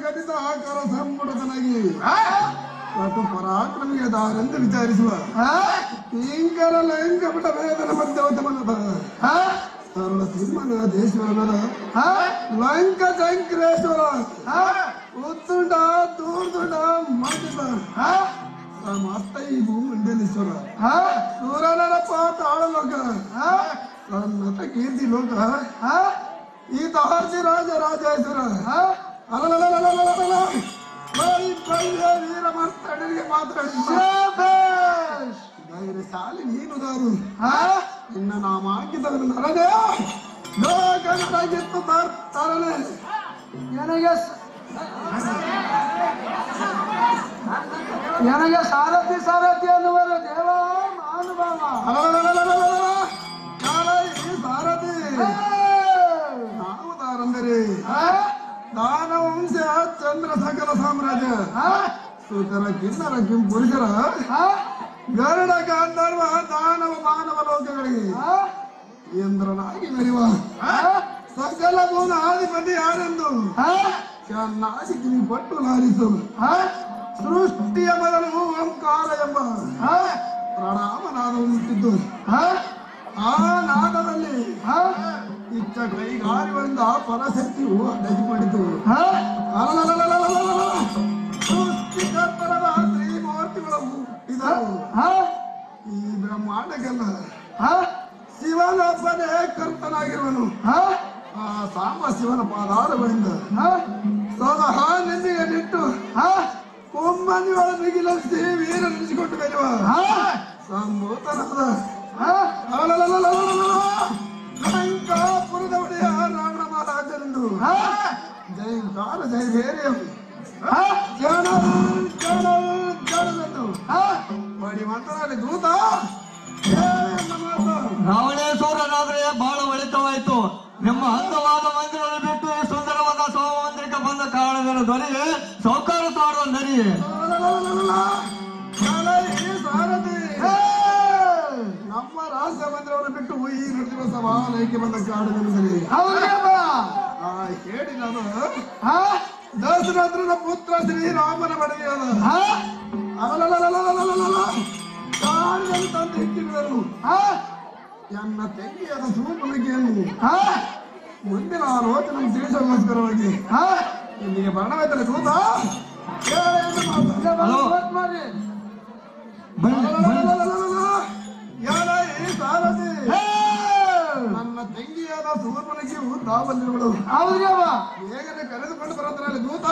ಗಣಿತ ಆಕಾರ ಸಂಪುಟದನಾಗಿ ಮತ್ತು ಪರಾಕ್ರಮಿಗೆ ದಾರೆಂದು ವಿಚಾರಿಸುವ ಕಿಂಕರ ಲೈಂಗಪಟ ವೇದನ ಮಧ್ಯವತಮನದ ಸರಳ ಸಿಂಹನಾದೇಶ್ವರನದ ಲಂಕ ಶಂಕರೇಶ್ವರ ಉತ್ತುಂಡ ದೂರ್ದುಂಡ ಮಂಡಿತ ಮತ್ತ ಈ ಭೂಮಂಡಲೇಶ್ವರ ಸೂರನರಪ್ಪ ತಾಳಲೋಕ ಸನ್ನತ ಕೀರ್ತಿ ಲೋಕ ಈತ ಹರ್ಷಿ ರಾಜ ರಾಜೇಶ್ವರ ವೀರ ಮರ್ತಡಿಗೆ ಮಾತಾಡಿಸಾಲಿ ನೀನುದಾರು ಇನ್ನ ನಾಮ ಹಾಕಿದವನು ನರನೇ ಲೋಕನಾಗಿತ್ತು ತರನೆ ನನಗೆ ಸಾರಥಿ ಸಾರಥಿ ಅನ್ನುವರು ದೇವ ಮಹಾನುಭಾವ ಸಾರಥಿ ನಾವು ತಾರಂದರೆ ದಾನವಂಶ ಚಂದ್ರ ಸಕಲ ಸಾಮ್ರಾಜ್ಯ ಸುತರ ಕಿನ್ನರ ಕಿಂ ಪುರುಷರ ಗರುಡ ಗಾಂಧರ್ವ ದಾನವ ಮಾನವ ಲೋಕಗಳಿಗೆ ಇಂದ್ರನಾಗಿ ಮೆರೆಯುವ ಸಕಲ ಭೂನ ಆದಿಪತಿ ಯಾರೆಂದು ಚೆನ್ನಾಗಿ ಕಿವಿ ಪಟ್ಟು ಲಾರಿಸು ಸೃಷ್ಟಿಯ ಮೊದಲು ಓಂಕಾರ ಎಂಬ ಪ್ರಣಾಮನಾದ ಹುಟ್ಟಿದ್ದು ಆ ನಾದದಲ್ಲಿ ಇಚ್ಛ ಕೈಗಾರಿಗಳಿಂದ ಪರಶಕ್ತಿಯು ಅಡಗಿಕೊಂಡಿತು ಸೃಷ್ಟಿಕರ್ತರದ ತ್ರಿಮೂರ್ತಿಗಳು ಹುಟ್ಟಿದರು ಈ ಬ್ರಹ್ಮಾಂಡಕ್ಕೆಲ್ಲ ಶಿವನೊಬ್ಬನೇ ಕರ್ತನಾಗಿರುವನು ಆ ಸಾಂಬ ಶಿವನ ಪಾದಾರಗಳಿಂದ ಸ್ವತಃ ನೆನ್ನಿಗೆ ನಿಟ್ಟು ಕೊಮ್ಮನಿಗಳ ಮಿಗಿಲಿಸಿ ವೀರ ನಿಲ್ಲಿಸಿಕೊಂಡು ಬರುವ ಸಂಭೂತನಾದ ಲಂಕಾಪುರದ ಒಡೆಯ ರಾವಣ ಮಹಾರಾಜನೆಂದು ಜಯಂಕಾರ ಜಯ ಬೇರೆ ಜನರೆಂದು ಬಡಿ ಮಾತನಾಡಿ ದೂತ ರಾವಣೇಶ್ವರನಾದ್ರೆ ಬಹಳ ಒಳಿತವಾಯಿತು. ನಿಮ್ಮ ಅಂದವಾದ ಮಂದಿರವನ್ನು ಬಿಟ್ಟು ಸುಂದರವಾದ ಸೌಮಂದಿರಕ್ಕೆ ಬಂದ ಕಾರಣವೇನು ಧ್ವನಿ ಸೌಕಾರ ತಾಡುವ ನರಿ ಸಾರಥಿ ನಮ್ಮ ರಾಜ್ಯ ಮಂದಿರವನ್ನು ಬಿಟ್ಟು ಈ ನೃತ್ಯ ಸಭಾಲಯಕ್ಕೆ ಬಂದ ಕಾರಣವೇನು ಹೇಳಿ ನಾನು ದಶರಥನ ಪುತ್ರ ಶ್ರೀರಾಮನ ಬಡವೆಯಾದ ಕಾಡಿನಲ್ಲಿ ತಂದು ಇಟ್ಟಿರುವರು ನನ್ನ ತಂಗಿಯಾದ ಸೂಪನಿಗೆಯನ್ನು ಮುಂದಿನ ಆಲೋಚನೆ ತಿಳಿಸೋಸ್ಕರವಾಗಿ ಇಲ್ಲಿಗೆ ಬರಣವಾಯ್ತಲ್ಲ ದೂತ ಸಾರಥಿ ನನ್ನ ತಂಗಿಯಾದ ಸೂರ್ಪನಿಗೆಯು ತಾವಲ್ಲಿರುಗಳು ಬೇಗನೆ ಕರೆದುಕೊಂಡು ಬರುತ್ತಾರೆ ದೂತ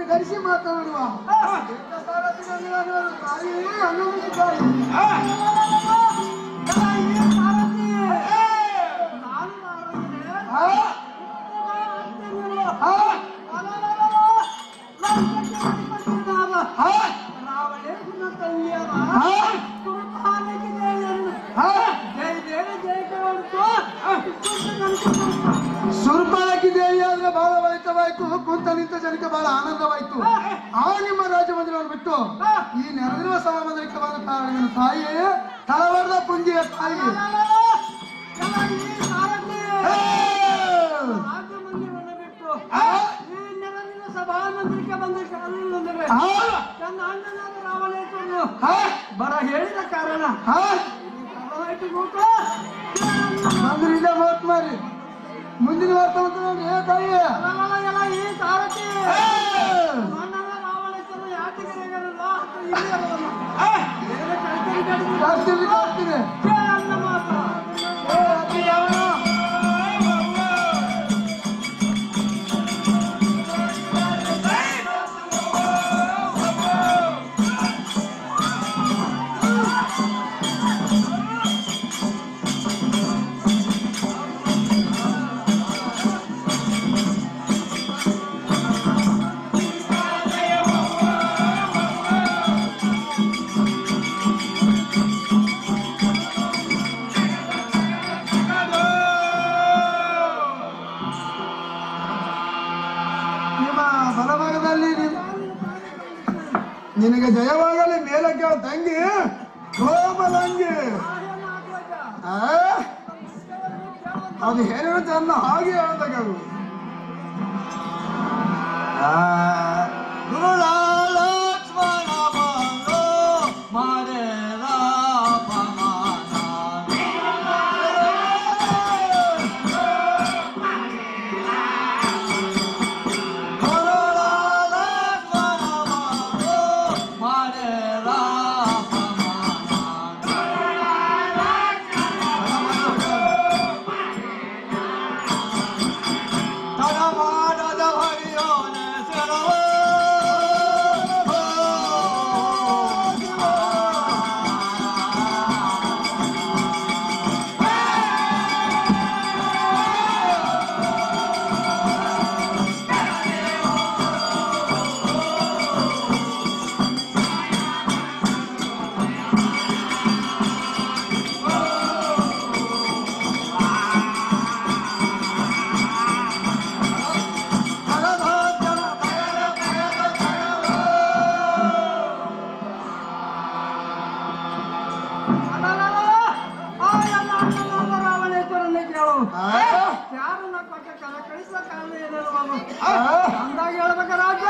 ಗರಿಸಿ ಮಾತನಾಡುವ ಜಯ ಸುರ್ಪಾಲಕಿ ದೇವಿ ಆದ್ರೆ ಬಹಳ ಒಳಿತವಾಯ್ತು, ಕುಂತ ನಿಂತ ಜನಕ್ಕೆ ಬಹಳ ಆನಂದವಾಯ್ತು. ಆ ನಿಮ್ಮ ರಾಜಮಂದಿರವನ್ನು ಬಿಟ್ಟು ಈ ನೆರೆದಿರುವ ಸಭಾಮಂದಿರಕ್ಕೆ ಬಂದ ಕಾರಣ ತಾಯಿ ತಳವರದ ಪುಂಜಿಯ ತಾಯಿ ರಾಜಮಂದಿರವನ್ನು ಬಿಟ್ಟು ಈ ನೆರೆದಿನ ಸಭಾಮಂದಿರಕ್ಕೆ ಬಂದ ಕಾರಣವೆಂದರೆ ತನ್ನ ಅಣ್ಣನಾದ ರಾವಣೇಶ್ವರನು ಬರ ಹೇಳಿದ ಕಾರಣ ಅಂದ್ರಿಂದ ಹೋತ್ ಮಾರಿ ಮುಂದಿನ ವಾರ್ತೆ ನೋಡಿ ತಾಯಿ ಎಲ್ಲ ಈ ಸಾರಥಿ ಅಣ್ಣನ ರಾವಣೇಶ್ವರನು ಯಾತಕರಿಗರಲ್ಲ ಕಾಡ್ತೀನಿ ಕಾಡ್ತೀನಿ ಅನ್ನ ಮಾತ್ರ ಬಲಭಾಗದಲ್ಲಿ ನಿನಗೆ ಜಯವಾಗಲಿ ಮೇಲೆ ಕೇಳ ತಂಗಿ ಕೋಮಲಂಗಿ ಅದು ಹೇಳಿರೋ ಚೆನ್ನ ಹಾಗೆ ಹೇಳ್ದಾಗ ಲಕ್ಷ್ಮಣ ಬಂದು ಮಾರೆ ಯಾರನ್ನ ಕೊಟ್ಟ ಕಳಿಸೋ ಕಾರಣ ಏನಿರುವನು ಅಂದಾಗಿ ಹೇಳ್ಬೇಕ ರಾಜ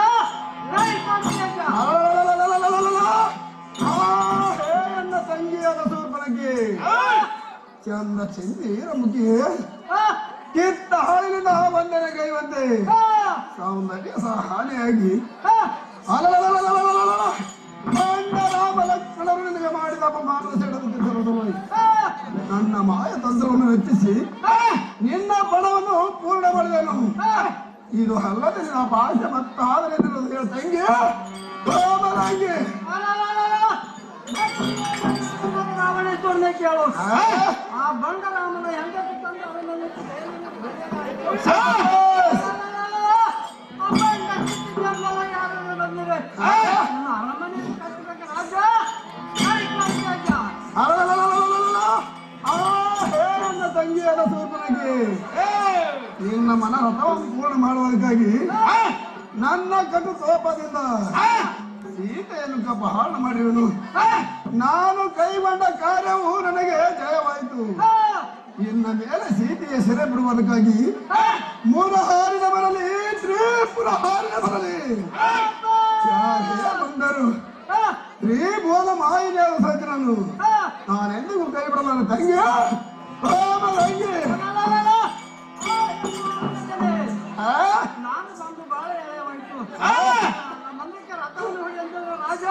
ನನ್ನ ತಂಗಿಯಾದ ಸೂರ್ಪನಕ್ಕೆ ಚಂದ ಚಂದೀರ ಮುಖಿ ಕಿತ್ತ ಹಾಲಿನಿಂದ ವಂದನೆ ಕೈವಂತೆ ಸೌಂದರ್ಯ ಸಹ ಹಾನಿಯಾಗಿ ರಾಮ ಲಕ್ಷ್ಮಣರು ನಿನಗೆ ಮಾಡಿದ ಅಪಮಾನ ಸೆಳೆದು ನನ್ನ ಮಾಯ ತಂತ್ರವನ್ನು ವೆಚ್ಚಿಸಿ ನಿನ್ನ ಪಣವನ್ನು ಪೂರ್ಣ ಮಾಡಿದನು. ಇದು ಅಲ್ಲದೆ ನಿನ್ನ ಭಾಷೆ ಮತ್ತಾದರೆ ತಂಗಿ ಕೋಮಲಂಗಿ ರಾವಣೇಶ್ವರನೇ ಕೇಳು ಆ ಬಂಡರಾಮನ ಹೆಂಡತಿ ತಂದು ಅವನನ್ನು ಯಾರು ಬಂದಿದೆ ಅರಮನೆಯಲ್ಲಿ ಕಟ್ಟಬೇಕ ರಾಜ ನನ್ನ ತಂಗಿಯಾದ ಸೂರ್ಪನಗೆ ನಿನ್ನ ಮನರಥವನ್ನು ಪೂರ್ಣ ಮಾಡುವುದಕ್ಕಾಗಿ ನನ್ನ ಕಟು ಕೋಪದಿಂದ ಸೀತೆಯನ್ನು ಅಪಹರಣ ಮಾಡಿರುವನು. ನಾನು ಕೈಗೊಂಡ ಕಾರ್ಯವು ನನಗೆ ಜಯವಾಯಿತು. ಇನ್ನ ಮೇಲೆ ಸೀತೆಯ ಸೆರೆ ಬಿಡುವುದಕ್ಕಾಗಿ ಮೂರಹಾರಿನ ಬರಲಿ ತ್ರಿಪುರಹಾರಿನ ಬರಲಿ ಯಾರೇ ಬಂದರು ತ್ರಿಭುವನ ಮಾಯಿದೇವ ಸಜ್ಜನನ್ನು ನಾನೆಂದಿಗೂ ಕೈ ಬಿಡಲಾರ ತಂಗಿ ಕೋಮಲಂಗಿ. ನಾನು ಬಂದು ಬಹಳ ಎಳೆಯವಾಯಿತು ಮಂದಿರಕ್ಕೆ ರಥವನ್ನು ಹೊಡಿ ಅಂತ ರಾಜ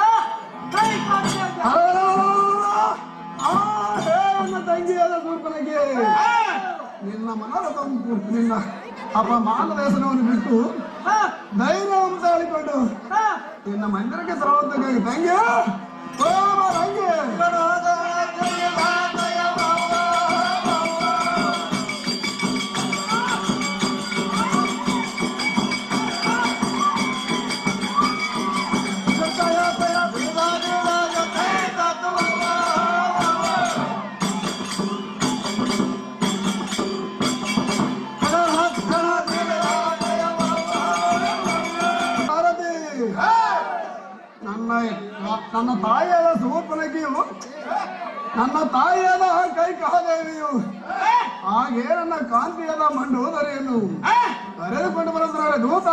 ನನ್ನ ತಂಗಿಯಾದ ಸೂರ್ಪನಗೆ ನಿನ್ನ ಮನರಥವನ್ನು ನಿನ್ನ ಅಪಮಾನ ದೇಶನವನ್ನು ಬಿಟ್ಟು ಧೈರ್ಯವನ್ನು ತಾಳಿಕೊಂಡು ನಿನ್ನ ಮಂದಿರಕ್ಕೆ ತರುವಂತಾಗಿ ತಂಗಿ ಕೋಮಲಂಗಿ. ನನ್ನ ತಾಯಿಯಾದ ಶೂರ್ಪನಖಿಯು ನನ್ನ ತಾಯಿಯಾದ ಕೈಕಾದೇವಿಯು ಹಾಗೆ ನನ್ನ ಕಾಂತಿಯಾದ ಮಂಡೋದರಿಯನ್ನು ಕರೆದುಕೊಂಡು ಬರುತ್ತಾರೆ ದೂತ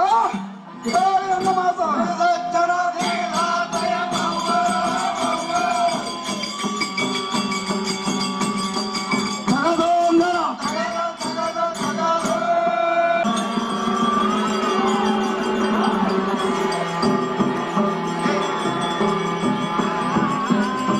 ಕೇಳಿ ನನ್ನ ಮಾತು